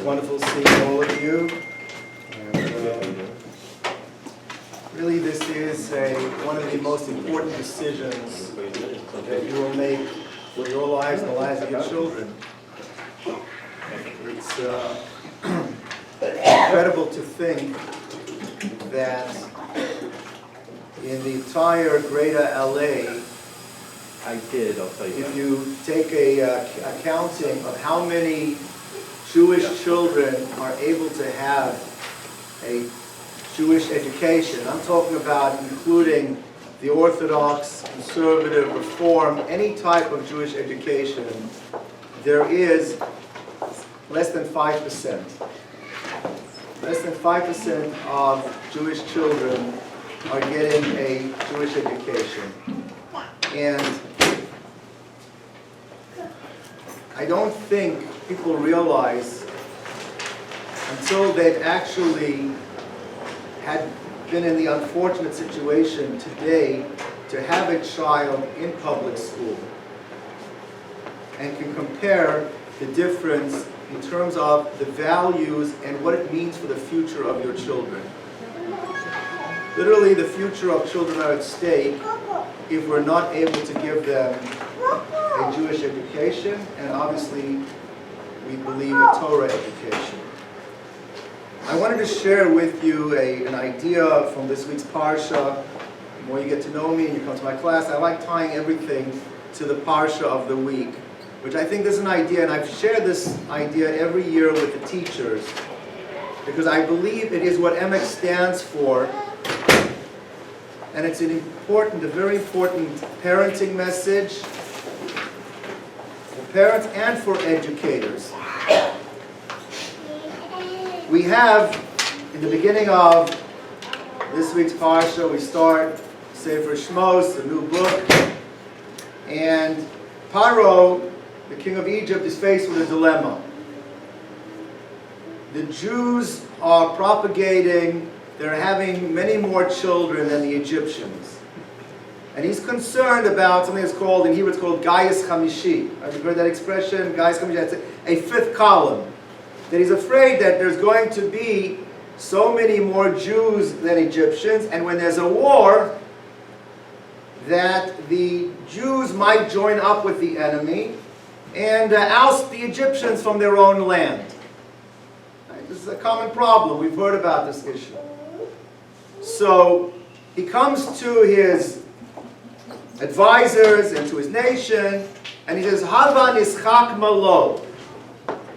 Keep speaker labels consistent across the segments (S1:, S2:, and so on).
S1: wonderful seeing all of you. And, really, this is one of the most important decisions that you will make for your lives and the lives of your children. It's incredible to think that in the entire greater LA, if you take a counting of how many Jewish children are able to have a Jewish education, I'm talking about including the Orthodox, Conservative, Reform, any type of Jewish education, there is less than 5%. Less than 5% of Jewish children are getting a Jewish education. And I don't think people realize until they've actually had been in the unfortunate situation today to have a child in public school and can compare the difference in terms of the values and what it means for the future of your children. Literally, the future of children are at stake if we're not able to give them a Jewish education, and obviously we believe a Torah education. I wanted to share with you an idea from this week's Parsha. The more you get to know me and you come to my class, I like tying everything to the Parsha of the week, which I think is an idea, and I've shared this idea every year with the teachers, because I believe it is what Emek stands for, and it's a very important parenting message for parents and for educators. We have, in the beginning of this week's Parsha, we start Sefer Shmos, a new book, and Paro, the king of Egypt, is faced with a dilemma. The Jews are propagating, they're having many more children than the Egyptians. And he's concerned about something that's called, in Hebrew it's called Gaius Chamishi. Have you heard that expression? Gaius Chamishi, that's a fifth column. That he's afraid that there's going to be so many more Jews than Egyptians, and when there's a war, that the Jews might join up with the enemy and oust the Egyptians from their own land. Right? This is a common problem. We've heard about this issue. So he comes to his advisors and to his nation, and he says, Hava nischak malo.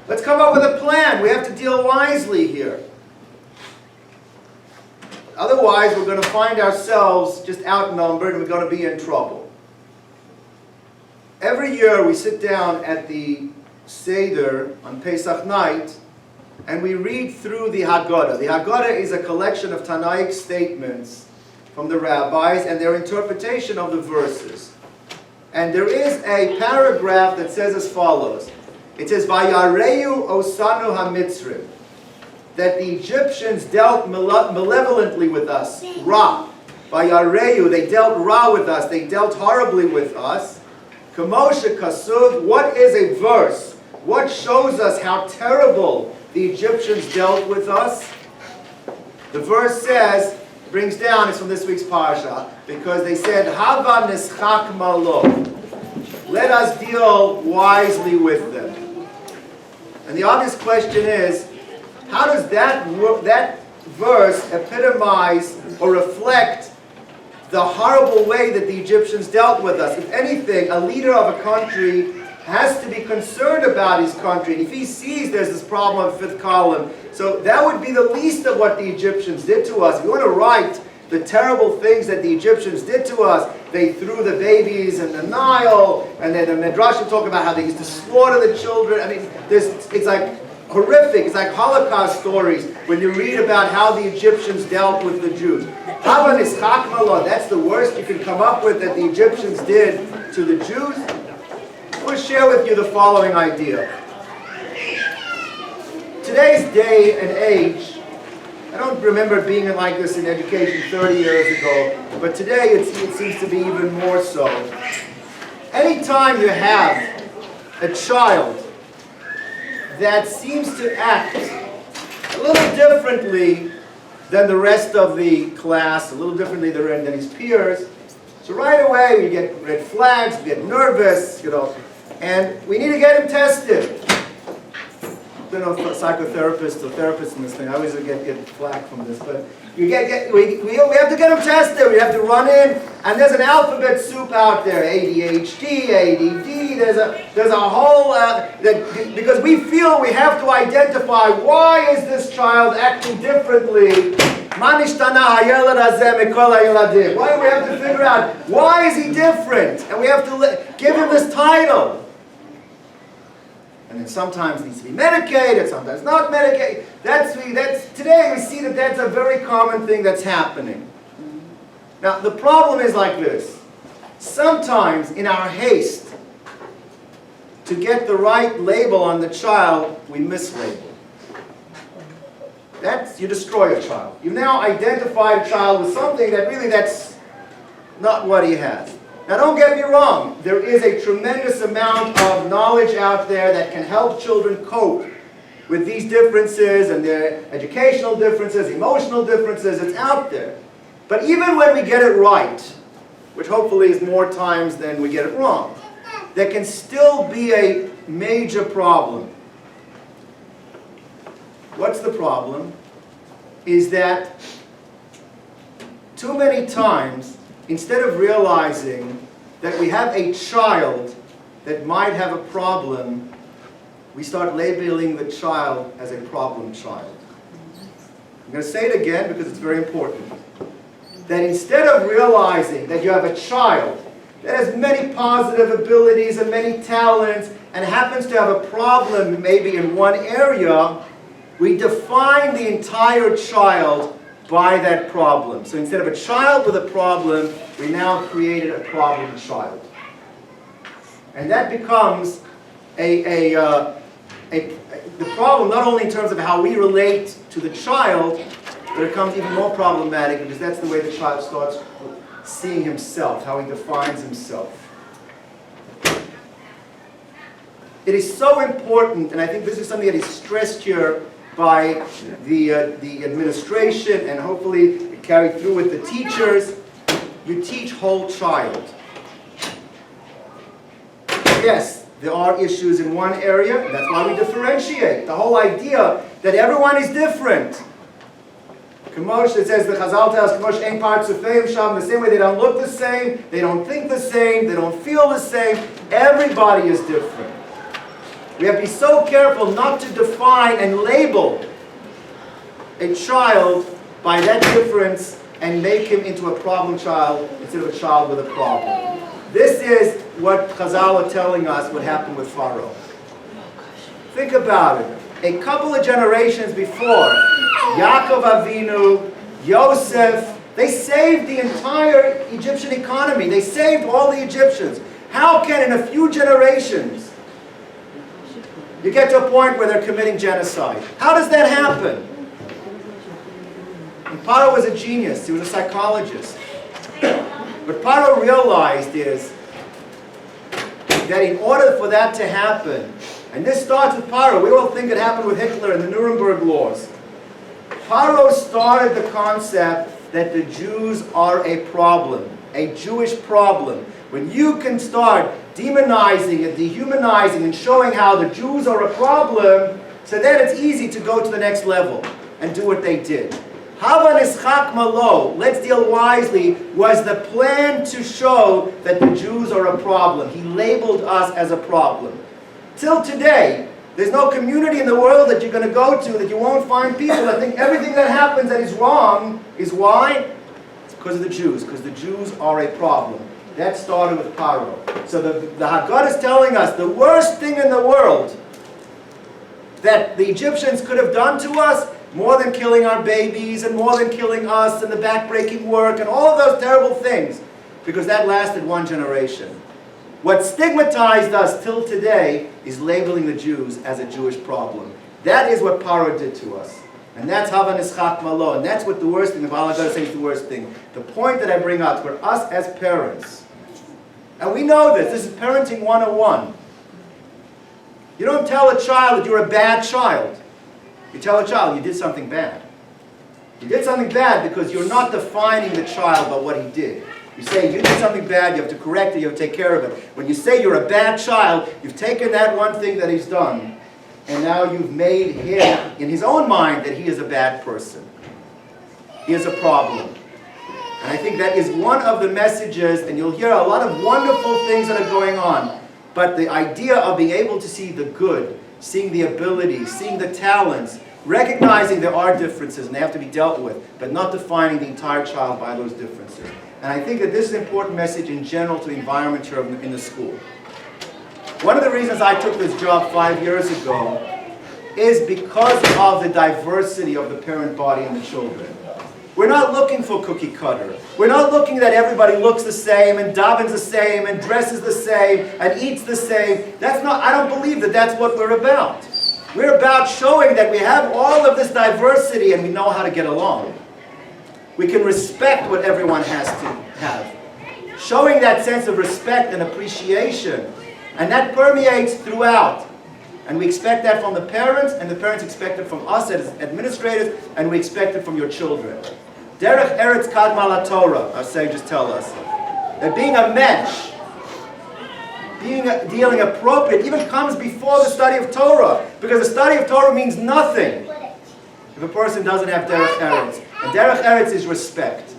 S1: Let's come up with a plan. We have to deal wisely here. Otherwise, we're going to find ourselves just outnumbered and we're going to be in trouble. Every year we sit down at the Seder on Pesach night and we read through the Haggadah. The Haggadah is a collection of Tanaic statements from the rabbis and their interpretation of the verses. And there is a paragraph that says as follows. It says, Vayareyu osanu hamitzrim, that the Egyptians dealt malevolently with us, Ra. Vayareyu, they dealt Ra with us, they dealt horribly with us. Kamosha kasuv, what is a verse? What shows us how terrible the Egyptians dealt with us? The verse says, brings down, it's from this week's Parsha, because they said, Hava nischak malo. Let us deal wisely with them. And the obvious question is, how does that verse epitomize or reflect the horrible way that the Egyptians dealt with us? If anything, a leader of a country has to be concerned about his country. And if he sees there's this problem of fifth column, so that would be the least of what the Egyptians did to us. If you want to write the terrible things that the Egyptians did to us, they threw the babies in the Nile, and then the Midrashim talk about how they used to slaughter the children. I mean, it's like horrific. It's like Holocaust stories when you read about how the Egyptians dealt with the Jews. Hava nischak malo, that's the worst you can come up with that the Egyptians did to the Jews. I want to share with you the following idea. Today's day and age, I don't remember being like this in education 30 years ago, but today it seems to be even more so. Anytime you have a child that seems to act a little differently than the rest of the class, a little differently than his peers. So right away we get red flags, we get nervous, and we need to get him tested. I don't know if psychotherapists or therapists in this thing, I always get flack from this, but we have to get them tested. We have to run in, and there's an alphabet soup out there: ADHD, ADD. There's a whole because we feel we have to identify why is this child acting differently. Why do we have to figure out why is he different, and we have to give him this title. And then sometimes it needs to be medicated, sometimes not medicated. Today we see that that's a very common thing that's happening. Now the problem is like this. Sometimes in our haste to get the right label on the child, we mislabel. You destroy a child. You now identify a child with something that really that's not what he has. Now don't get me wrong, there is a tremendous amount of knowledge out there that can help children cope with these differences and their educational differences, emotional differences. It's out there. But even when we get it right, which hopefully is more times than we get it wrong, there can still be a major problem. What's the problem? Is that too many times, instead of realizing that we have a child that might have a problem, we start labeling the child as a problem child. I'm going to say it again because it's very important. That instead of realizing that you have a child that has many positive abilities and many talents and happens to have a problem maybe in one area, we define the entire child by that problem. So instead of a child with a problem, we now created a problem child. And that becomes the problem not only in terms of how we relate to the child, but it becomes even more problematic because that's the way the child starts seeing himself, how he defines himself. It is so important, and I think this is something that is stressed here by the administration and hopefully carried through with the teachers. You teach whole child. Yes, there are issues in one area, and that's why we differentiate. The whole idea that everyone is different. Kamosh, it says, the Chazal tells Kamosh, Ein Part Sufeim Sham, the same way they don't look the same, they don't think the same, they don't feel the same. Everybody is different. We have to be so careful not to define and label a child by that difference and make him into a problem child instead of a child with a problem. This is what Chazal are telling us what happened with Pharaoh. Think about it. A couple of generations before, Yaakov Avinu, Yosef, they saved the entire Egyptian economy. They saved all the Egyptians. How can in a few generations you get to a point where they're committing genocide? How does that happen? And Paro was a genius. He was a psychologist. What Paro realized is that in order for that to happen, and this starts with Paro, we all think it happened with Hitler and the Nuremberg laws. Paro started the concept that the Jews are a problem, a Jewish problem. When you can start demonizing and dehumanizing and showing how the Jews are a problem, so then it's easy to go to the next level and do what they did. Hava nischak malo, let's deal wisely, was the plan to show that the Jews are a problem. He labeled us as a problem. Till today, there's no community in the world that you're going to go to that you won't find people that think everything that happens that is wrong is why? It's because of the Jews, because the Jews are a problem. That started with Paro. So the Haggadah is telling us the worst thing in the world that the Egyptians could have done to us, more than killing our babies and more than killing us and the backbreaking work and all of those terrible things, because that lasted one generation. What stigmatized us till today is labeling the Jews as a Jewish problem. That is what Paro did to us. And that's Hava Nischak Malo. And that's what the worst thing, the Baal HaGadah saying is the worst thing. The point that I bring out for us as parents, and we know this is parenting 101. You don't tell a child that you're a bad child. You tell a child you did something bad. You did something bad because you're not defining the child by what he did. You say you did something bad, you have to correct it, you have to take care of it. When you say you're a bad child, you've taken that one thing that he's done, and now you've made him, in his own mind, that he is a bad person. He is a problem. And I think that is one of the messages, and you'll hear a lot of wonderful things that are going on. But the idea of being able to see the good, seeing the ability, seeing the talents, recognizing there are differences and they have to be dealt with, but not defining the entire child by those differences. And I think that this is an important message in general to the environment here in the school. One of the reasons I took this job 5 years ago is because of the diversity of the parent body and the children. We're not looking for cookie cutter. We're not looking that everybody looks the same and davens the same and dresses the same and eats the same. I don't believe that that's what we're about. We're about showing that we have all of this diversity and we know how to get along. We can respect what everyone has to have. Showing that sense of respect and appreciation. And that permeates throughout. And we expect that from the parents, and the parents expect it from us as administrators, and we expect it from your children. Derech Eretz Kadma LaTorah, our sages tell us. That being a mensch, dealing appropriate, even comes before the study of Torah. Because the study of Torah means nothing if a person doesn't have Derech Eretz. And Derech Eretz is respect.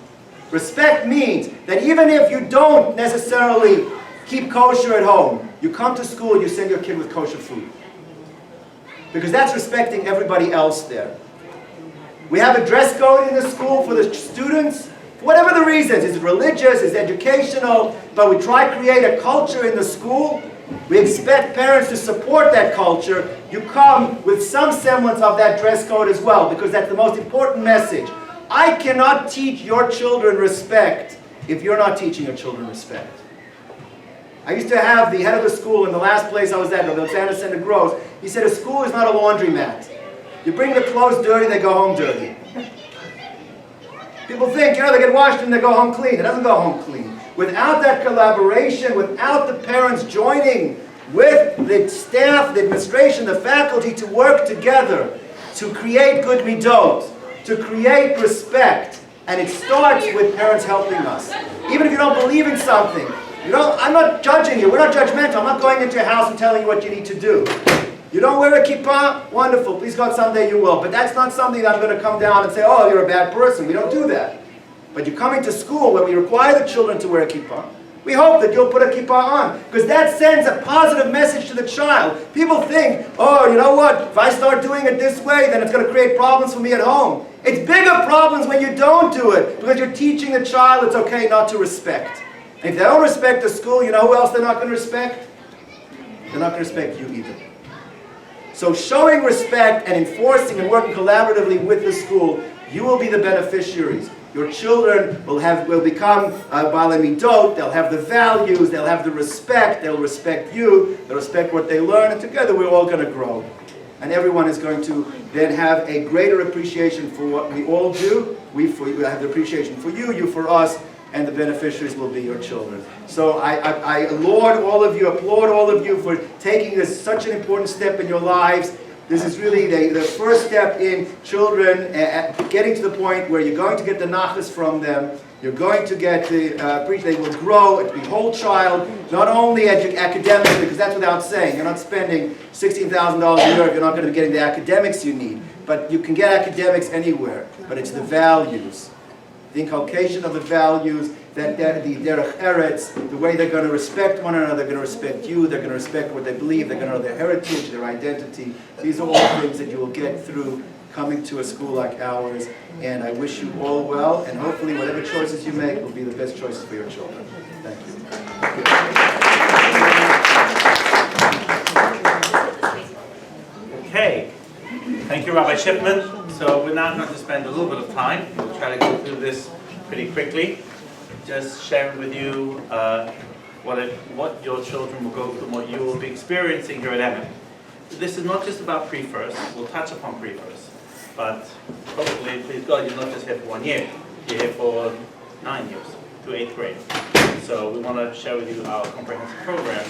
S1: Respect means that even if you don't necessarily keep kosher at home, you come to school and you send your kid with kosher food. Because that's respecting everybody else there. We have a dress code in the school for the students. For whatever the reasons, is it religious, is it educational, but we try to create a culture in the school. We expect parents to support that culture. You come with some semblance of that dress code as well, because that's the most important message. I cannot teach your children respect if you're not teaching your children respect. I used to have the head of the school in the last place I was at, Rabbi Mordechai Shifman. He said, a school is not a laundromat. You bring the clothes dirty, they go home dirty. People think, they get washed and they go home clean. It doesn't go home clean. Without that collaboration, without the parents joining with the staff, the administration, the faculty to work together to create good midot, to create respect, and it starts with parents helping us. Even if you don't believe in something, I'm not judging you. We're not judgmental. I'm not going into your house and telling you what you need to do. You don't wear a kippah? Wonderful. Please God, someday you will. But that's not something that I'm going to come down and say, oh, you're a bad person. We don't do that. But you come into school where we require the children to wear a kippah. We hope that you'll put a kippah on. Because that sends a positive message to the child. People think, oh, you know what? If I start doing it this way, then it's going to create problems for me at home. It's bigger problems when you don't do it. Because you're teaching the child it's okay not to respect. And if they don't respect the school, you know who else they're not going to respect? They're not going to respect you either. So showing respect and enforcing and working collaboratively with the school, you will be the beneficiaries. Your children will become Baalei Midot, they'll have the values, they'll have the respect, they'll respect you, they'll respect what they learn, and together we're all going to grow. And everyone is going to then have a greater appreciation for what we all do. We have the appreciation for you, you for us, and the beneficiaries will be your children. So I laud all of you, applaud all of you for taking this such an important step in your lives. This is really the first step in children getting to the point where you're going to get the nachas from them. You're going to get they will grow, the whole child, not only academically, because that's without saying. You're not spending $16,000 a year if you're not going to be getting the academics you need. But you can get academics anywhere. But it's the values. The inculcation of the values, the derech eretz, the way they're going to respect one another, they're going to respect you, they're going to respect what they believe, they're going to know their heritage, their identity. These are all things that you will get through coming to a school like ours. And I wish you all well, and hopefully whatever choices you make will be the best choices for your children. Thank you.
S2: Okay. Thank you, Rabbi Shifman. So we're now going to spend a little bit of time. We'll try to go through this pretty quickly. Just sharing with you what your children will go through, what you will be experiencing here at Emek. This is not just about pre-first. We'll touch upon pre-first. But hopefully, please God, you're not just here for 1 year. You're here for 9 years, to 8th grade. So we want to share with you our comprehensive program.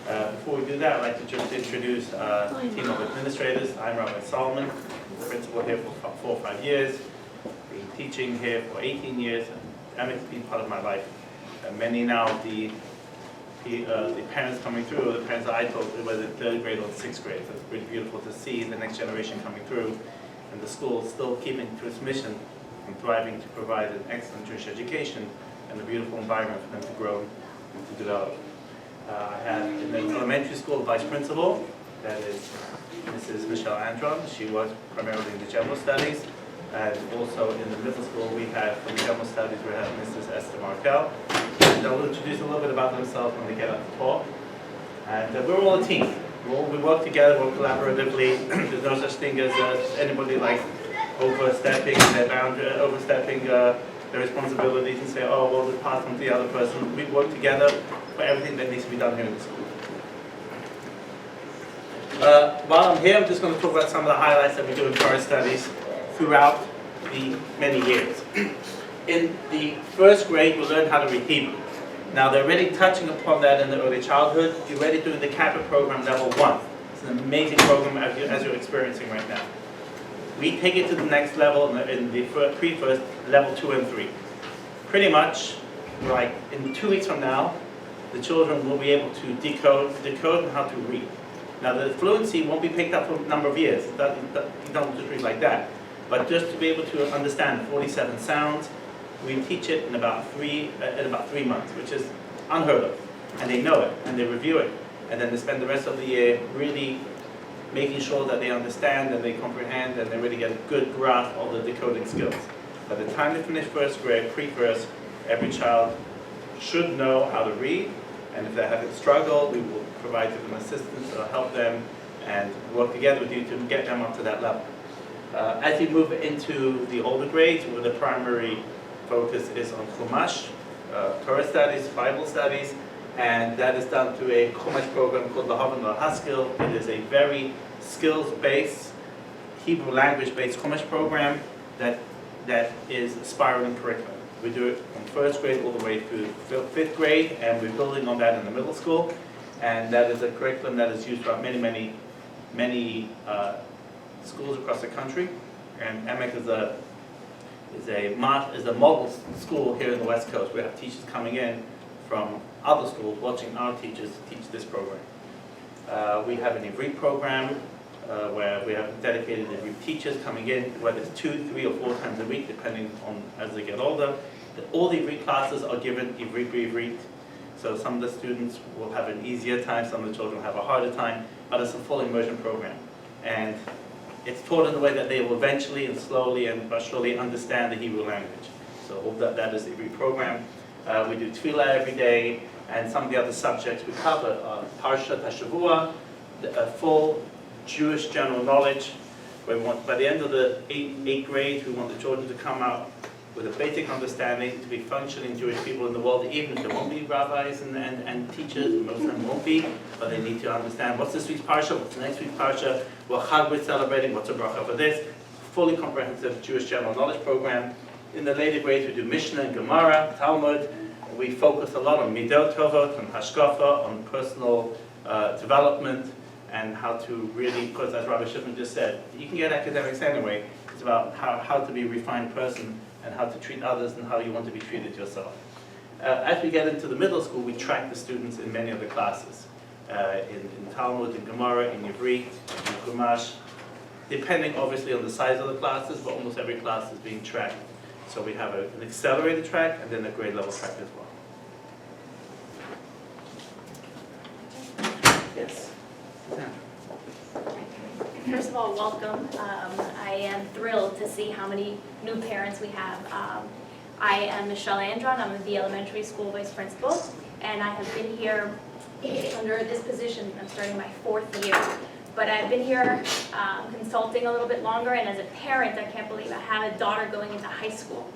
S2: Before we do that, I'd like to just introduce a team of administrators. I'm Rabbi Solomon, principal here for 4 or 5 years. Been teaching here for 18 years. Emek's been part of my life. Many now, the parents coming through, the parents that I taught, whether in 3rd grade or 6th grade. So it's really beautiful to see the next generation coming through, and the school still keeping to its mission and thriving to provide an excellent Jewish education and a beautiful environment for them to grow and to develop. I have in the elementary school vice principal, that is Mrs. Michelle Andron. She works primarily in the general studies. And also in the middle school, we have, for the general studies, we have Mrs. Esther Markel. And they'll introduce a little bit about themselves when they get up to talk. And we're all a team. We work together, work collaboratively. There's no such thing as anybody like overstepping their boundary, overstepping their responsibilities and say, oh, well, we pass on to the other person. We work together for everything that needs to be done here in the school. While I'm here, I'm just going to talk about some of the highlights that we do in Torah studies throughout the many years. In the 1st grade, we learn how to read Hebrew. Now, they're already touching upon that in the early childhood. You're already doing the Kappa program level 1. It's an amazing program as you're experiencing right now. We take it to the next level in the pre-first, level 2 and 3. Pretty much, like in 2 weeks from now, the children will be able to decode and how to read. Now, the fluency won't be picked up for a number of years. You don't just read like that. But just to be able to understand 47 sounds, we teach it in about 3 months, which is unheard of. And they know it, and they review it. And then they spend the rest of the year really making sure that they understand and they comprehend and they really get a good grasp of the decoding skills. By the time they finish 1st grade, pre-first, every child should know how to read. And if they're having struggle, we will provide them assistance to help them and work together with you to get them up to that level. As you move into the older grades, where the primary focus is on Chumash, Torah studies, Bible studies, and that is done through a Chumash program called Lahavan Lahaskil. It is a very skills-based, Hebrew language-based Chumash program that is a spiraling curriculum. We do it from 1st grade all the way through 5th grade, and we're building on that in the middle school. And that is a curriculum that is used throughout many schools across the country. And Emek is a model school here in the West Coast. We have teachers coming in from other schools watching our teachers teach this program. We have an Ivrit program where we have dedicated Ivrit teachers coming in, whether it's 2, 3, or 4 times a week, depending on as they get older. All the Ivrit classes are given Ivrit b'Ivrit. So some of the students will have an easier time, some of the children will have a harder time, but it's a full immersion program. And it's taught in a way that they will eventually and slowly but surely understand the Hebrew language. So all that is the Ivrit program. We do Tefillah every day, and some of the other subjects we cover are Parshat HaShavua, a full Jewish general knowledge. We want, by the end of the 8th grade, we want the children to come out with a basic understanding to be functioning Jewish people in the world, even if there won't be rabbis and teachers, most of them won't be, but they need to understand what's this week's parsha, what's next week's parsha, what Chag we're celebrating, what's a bracha for this. Fully comprehensive Jewish general knowledge program. In the later grades, we do Mishnah and Gemara, Talmud. We focus a lot on Midot Tovot, on Hashkafa, on personal development, and how to really, because as Rabbi Shifman just said, you can get academics anyway. It's about how to be a refined person and how to treat others and how you want to be treated yourself. As we get into the middle school, we track the students in many of the classes. In Talmud, in Gemara, in Ivrit, in Chumash, depending obviously on the size of the classes, but almost every class is being tracked. So we have an accelerated track and then a grade level track as well. Yes? Yeah.
S3: First of all, welcome. I am thrilled to see how many new parents we have. I am Michelle Andron. I'm the elementary school vice principal, and I have been here under this position. I'm starting my 4th year. But I've been here consulting a little bit longer, and as a parent, I can't believe I have a daughter going into high school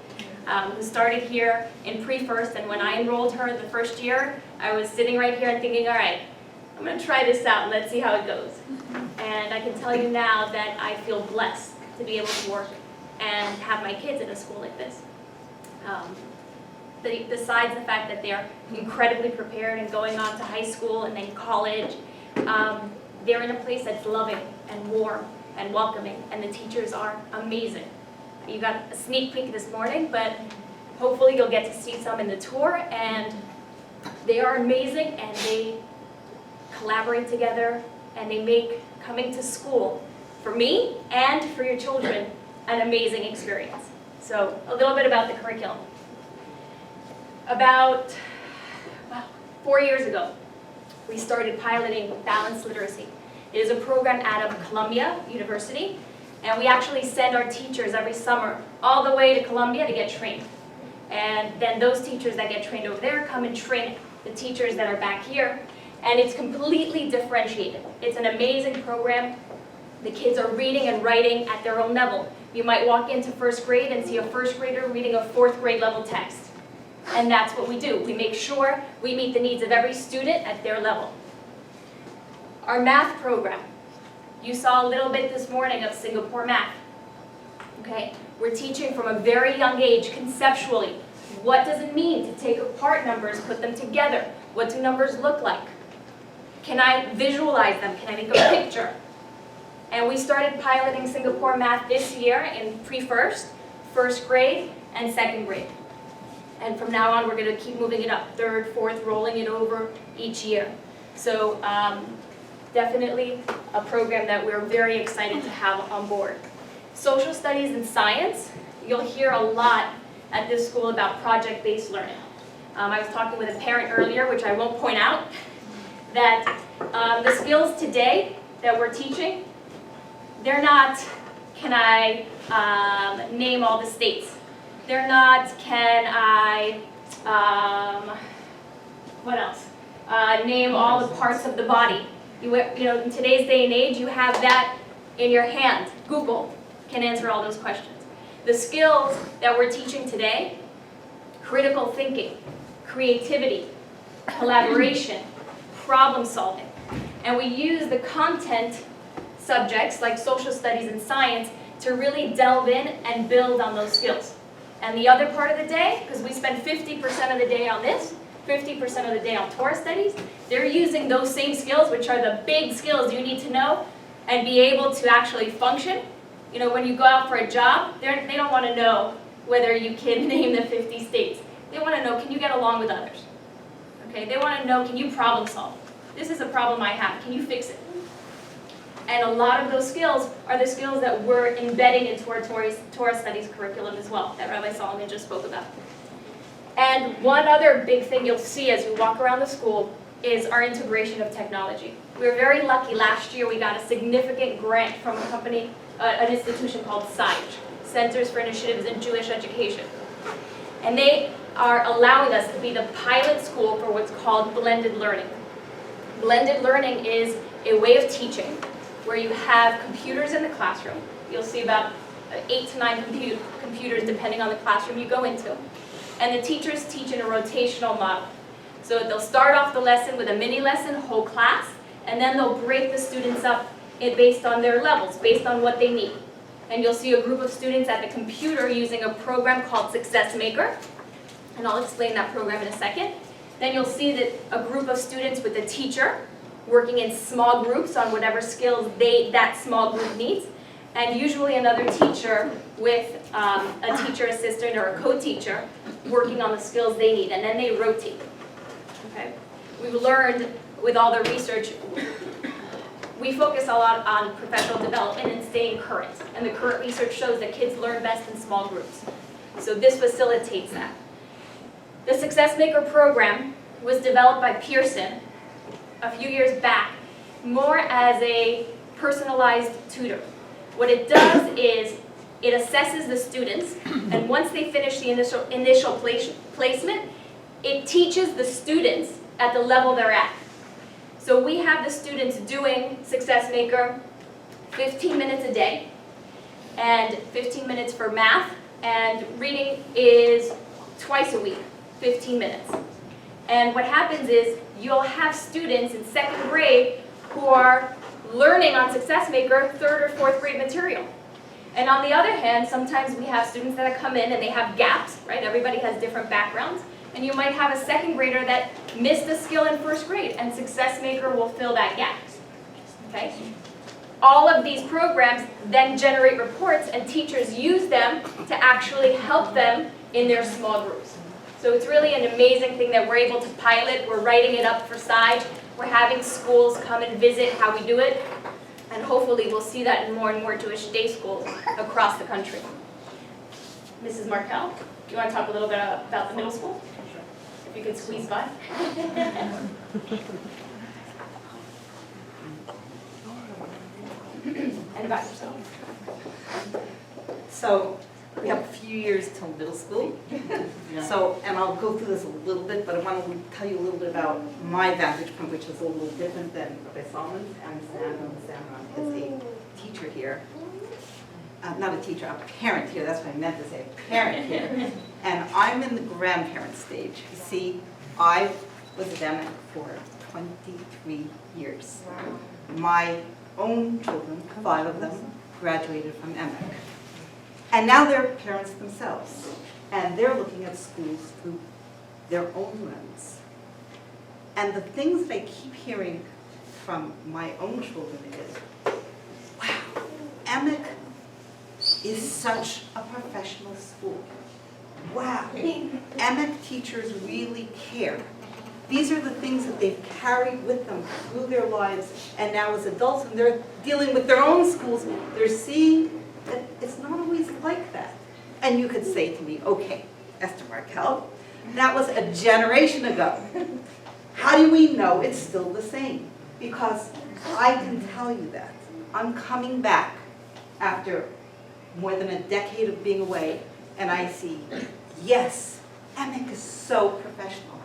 S3: who started here in pre-first, and when I enrolled her the first year, I was sitting right here and thinking, all right, I'm going to try this out and let's see how it goes. And I can tell you now that I feel blessed to be able to work and have my kids in a school like this. besides the fact that they're incredibly prepared and going on to high school and then college, they're in a place that's loving and warm and welcoming, and the teachers are amazing. You got a sneak peek this morning, but hopefully you'll get to see some in the tour, and they are amazing, and they collaborate together, and they make coming to school, for me and for your children, an amazing experience. So a little bit about the curriculum. About 4 years ago, we started piloting balanced literacy. It is a program out of Columbia University, and we actually send our teachers every summer all the way to Columbia to get trained. And then those teachers that get trained over there come and train the teachers that are back here, and it's completely differentiated. It's an amazing program. The kids are reading and writing at their own level. You might walk into first grade and see a first grader reading a fourth grade level text. And that's what we do. We make sure we meet the needs of every student at their level. Our math program. You saw a little bit this morning of Singapore math. Okay? We're teaching from a very young age, conceptually. What does it mean to take apart numbers, put them together? What do numbers look like? Can I visualize them? Can I make a picture? And we started piloting Singapore math this year in pre-first, first grade, and second grade. And from now on, we're going to keep moving it up, third, fourth, rolling it over each year. So definitely a program that we're very excited to have on board. Social studies and science, you'll hear a lot at this school about project-based learning. I was talking with a parent earlier, which I won't point out, that the skills today that we're teaching, they're not, can I name all the states? They're not, can I, what else? Name all the parts of the body. You know, in today's day and age, you have that in your hand. Google can answer all those questions. The skills that we're teaching today, critical thinking, creativity, collaboration, problem solving. And we use the content subjects like social studies and science to really delve in and build on those skills. And the other part of the day, because we spend 50% of the day on this, 50% of the day on Torah studies, they're using those same skills, which are the big skills you need to know and be able to actually function. You know, when you go out for a job, they don't want to know whether you can name the 50 states. They want to know, can you get along with others? Okay, they want to know, can you problem solve? This is a problem I have, can you fix it? And a lot of those skills are the skills that we're embedding into our Torah studies curriculum as well, that Rabbi Solomon just spoke about. And one other big thing you'll see as you walk around the school is our integration of technology. We were very lucky last year. We got a significant grant from a company, an institution called SIGE, Centers for Initiatives in Jewish Education. And they are allowing us to be the pilot school for what's called blended learning. Blended learning is a way of teaching where you have computers in the classroom. You'll see about 8 to 9 computers depending on the classroom you go into. And the teachers teach in a rotational model. So they'll start off the lesson with a mini lesson, whole class, and then they'll break the students up based on their levels, based on what they need. And you'll see a group of students at the computer using a program called Success Maker, and I'll explain that program in a second. Then you'll see that a group of students with a teacher working in small groups on whatever skills that small group needs, and usually another teacher with a teacher assistant or a co-teacher working on the skills they need, and then they rotate. Okay? We've learned with all the research, we focus a lot on professional development and staying current, and the current research shows that kids learn best in small groups. So this facilitates that. The Success Maker program was developed by Pearson a few years back, more as a personalized tutor. What it does is it assesses the students, and once they finish the initial placement, it teaches the students at the level they're at. So we have the students doing Success Maker 15 minutes a day, and 15 minutes for math, and reading is twice a week, 15 minutes. And what happens is you'll have students in second grade who are learning on Success Maker third or fourth grade material. And on the other hand, sometimes we have students that come in and they have gaps, right? Everybody has different backgrounds. And you might have a second grader that missed a skill in first grade, and Success Maker will fill that gap, okay? All of these programs then generate reports, and teachers use them to actually help them in their small groups. So it's really an amazing thing that we're able to pilot. We're writing it up for SCI. We're having schools come and visit how we do it. And hopefully we'll see that in more and more Jewish day schools across the country. Mrs. Markel, do you want to talk a little bit about the middle school? If you could squeeze by. And about yourself.
S4: So we have a few years till middle school. So, and I'll go through this a little bit, but I want to tell you a little bit about my vantage point, which is a little different than Rabbi Solomon's. And Sandra is a teacher here. Not a teacher, a parent here. That's what I meant to say, a parent here. And I'm in the grandparent stage. You see, I was a Emek for 23 years. My own children, 5 of them, graduated from Emek. And now they're parents themselves. And they're looking at schools through their own lens. And the things that I keep hearing from my own children is, wow, Emek is such a professional school. Wow, Emek teachers really care. These are the things that they've carried with them through their lives, and now as adults, and they're dealing with their own schools, they're seeing that it's not always like that. And you could say to me, okay, Esther Markel, that was a generation ago. How do we know it's still the same? Because I can tell you that. I'm coming back after more than a decade of being away, and I see, yes, Emek is so professional.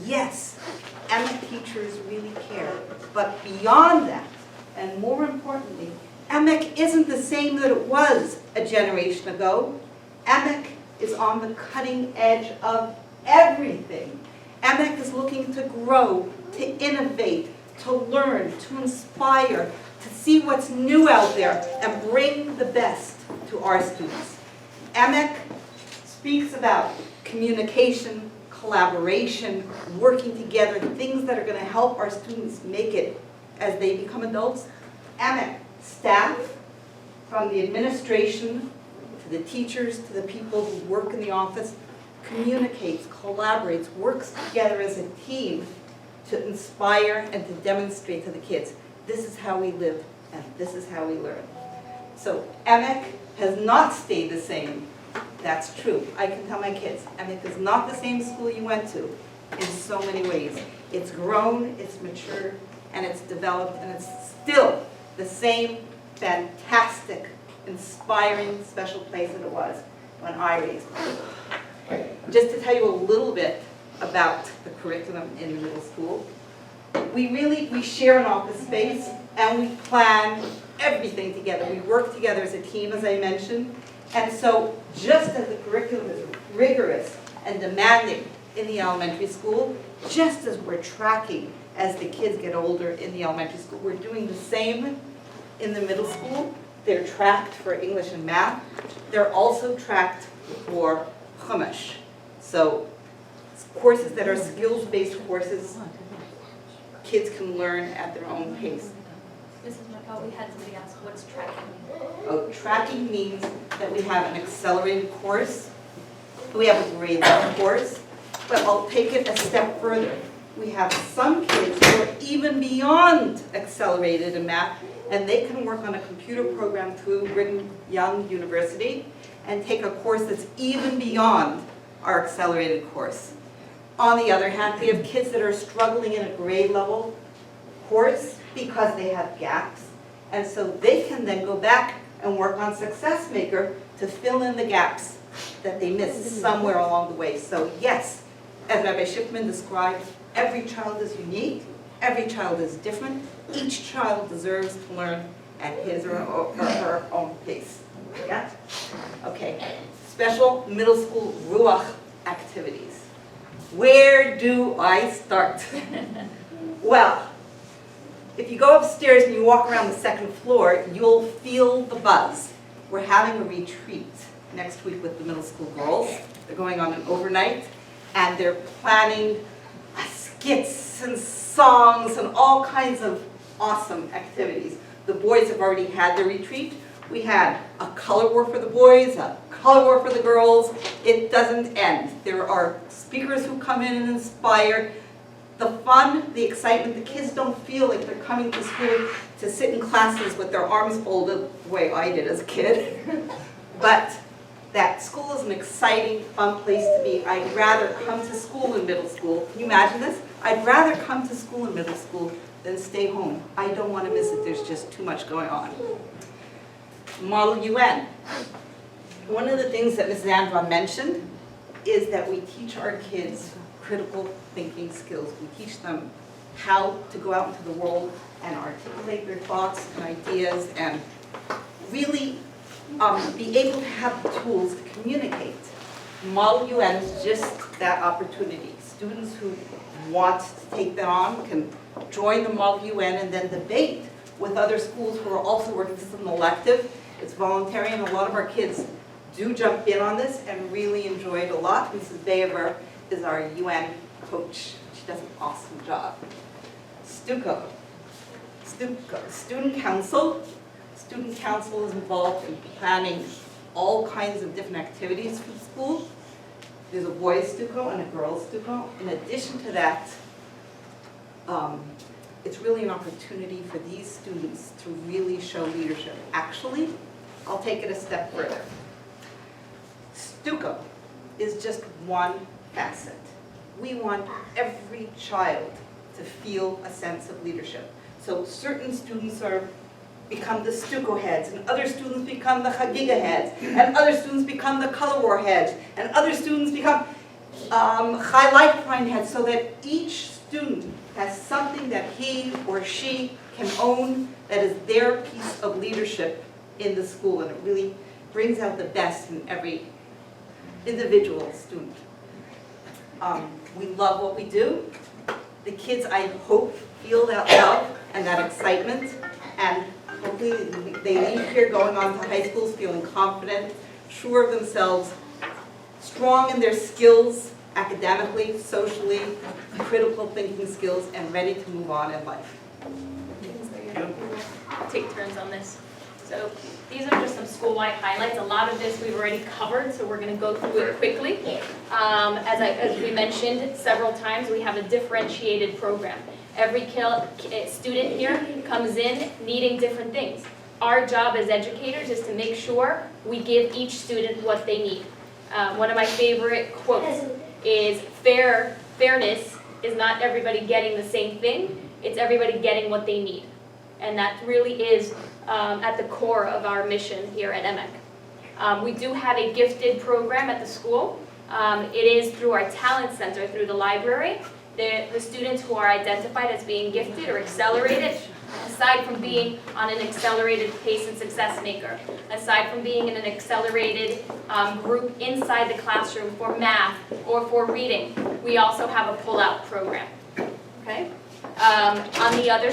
S4: Yes, Emek teachers really care. But beyond that, and more importantly, Emek isn't the same that it was a generation ago. Emek is on the cutting edge of everything. Emek is looking to grow, to innovate, to learn, to inspire, to see what's new out there and bring the best to our students. Emek speaks about communication, collaboration, working together, things that are going to help our students make it as they become adults. Emek staff, from the administration to the teachers to the people who work in the office, communicates, collaborates, works together as a team to inspire and to demonstrate to the kids, this is how we live and this is how we learn. So Emek has not stayed the same. That's true. I can tell my kids, Emek is not the same school you went to in so many ways. It's grown, it's matured, and it's developed, and it's still the same fantastic, inspiring, special place that it was when I raised my kids. Just to tell you a little bit about the curriculum in the middle school, we share an office space and we plan everything together. We work together as a team, as I mentioned. And so just as the curriculum is rigorous and demanding in the elementary school, just as we're tracking as the kids get older in the elementary school, we're doing the same in the middle school. They're tracked for English and math. They're also tracked for Chumash. So courses that are skills-based courses, kids can learn at their own pace.
S3: Mrs. Markel, we had somebody ask, what's tracking?
S4: Oh, tracking means that we have an accelerated course, we have a grade level course, but I'll take it a step further. We have some kids who are even beyond accelerated in math, and they can work on a computer program through Brigham Young University and take a course that's even beyond our accelerated course. On the other hand, we have kids that are struggling in a grade level course because they have gaps, and so they can then go back and work on Success Maker to fill in the gaps that they missed somewhere along the way. So yes, as Rabbi Shifman described, every child is unique, every child is different, each child deserves to learn at his or her own pace. Yeah? Okay, special middle school Ruach activities. Where do I start? Well, if you go upstairs and you walk around the second floor, you'll feel the buzz. we're having a retreat next week with the middle school girls. They're going on an overnight, and they're planning skits and songs and all kinds of awesome activities. The boys have already had their retreat. We had a color war for the boys, a color war for the girls. It doesn't end. There are speakers who come in and inspire. The fun, the excitement, the kids don't feel like they're coming to school to sit in classes with their arms folded the way I did as a kid. But that school is an exciting, fun place to be. I'd rather come to school in middle school. Can you imagine this? I'd rather come to school in middle school than stay home. I don't want to miss it. There's just too much going on. Model UN. One of the things that Mrs. Andron mentioned is that we teach our kids critical thinking skills. We teach them how to go out into the world and articulate their thoughts and ideas and really be able to have the tools to communicate. Model UN is just that opportunity. Students who want to take that on can join the Model UN and then debate with other schools who are also working. This is an elective. It's voluntary, and a lot of our kids do jump in on this and really enjoy it a lot. Mrs. Bayer is our UN coach. She does an awesome job. Student Council. Student Council is involved in planning all kinds of different activities for the school. There's a boys' Stuco and a girls' Stuco. In addition to that, it's really an opportunity for these students to really show leadership. Actually, I'll take it a step further. Stuco is just one facet. We want every child to feel a sense of leadership. So certain students become the Stuco heads, and other students become the Chagiga heads, and other students become the color war heads, and other students become Chai Lifeline heads, so that each student has something that he or she can own that is their piece of leadership in the school, and it really brings out the best in every individual student. We love what we do. The kids, I hope, feel that love and that excitement, and hopefully they leave here going on to high schools feeling confident, sure of themselves, strong in their skills, academically, socially, critical thinking skills, and ready to move on in life.
S3: I'll take turns on this. So these are just some school-wide highlights. A lot of this we've already covered, so we're going to go through it quickly. As we mentioned several times, we have a differentiated program. Every student here comes in needing different things. Our job as educators is to make sure we give each student what they need. One of my favorite quotes is fairness is not everybody getting the same thing, it's everybody getting what they need. And that really is at the core of our mission here at Emek. We do have a gifted program at the school. It is through our talent center, through the library. The students who are identified as being gifted or accelerated, aside from being on an accelerated pace and success maker, aside from being in an accelerated group inside the classroom for math or for reading, we also have a pull-out program. Okay? On the other